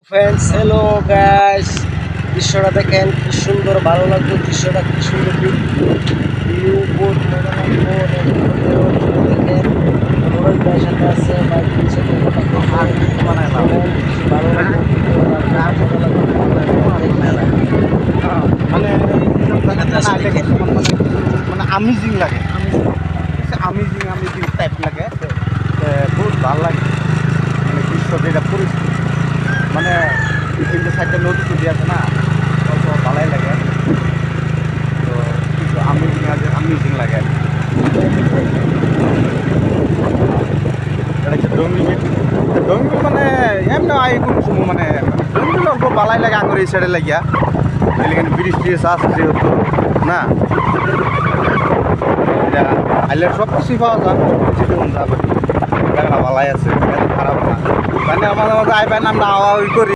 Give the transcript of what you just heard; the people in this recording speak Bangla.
Friends, hello guys. দৃশ্যটা দেখেন কি সুন্দর, ভালো লাগলো। দৃশ্যটা কি সুন্দর, ভিউ বহুত মজা লাগলো। দেখেন মোবাইল ভাইয়ের সাথে আছে, বাইক নিচে ভালো লাগলো। মানে দেখেন মানে আমেজিং লাগে, আমেজিং টাইপ লাগে। বহুত ভাল লাগে মানে দৃশ্য যেটা পরিস্থিতি, মানে কিন্তু সাইডে নদী টুদি আছে না, তো ভালোই লাগে। তো কিছু আমেজিং লাগে। এটা হচ্ছে ডঙ্গিবিল। ডঙ্গিবিল মানে এমনি কোনো সময় মানে ডঙ্গিবিল অল্প ভালাই লাগে আঙুর এই সাইডে লাগিয়া, এখানে ব্রিজ ট্রিজ আসছে হতো না। আইলে সব কিছুই পাওয়া যায়, সব কিছু দেওয়া যাবে। জায়গাটা ভালাই আছে, খারাপ না। মানে মাঝে মাঝে আইবেন, আমরা আওয়া করি।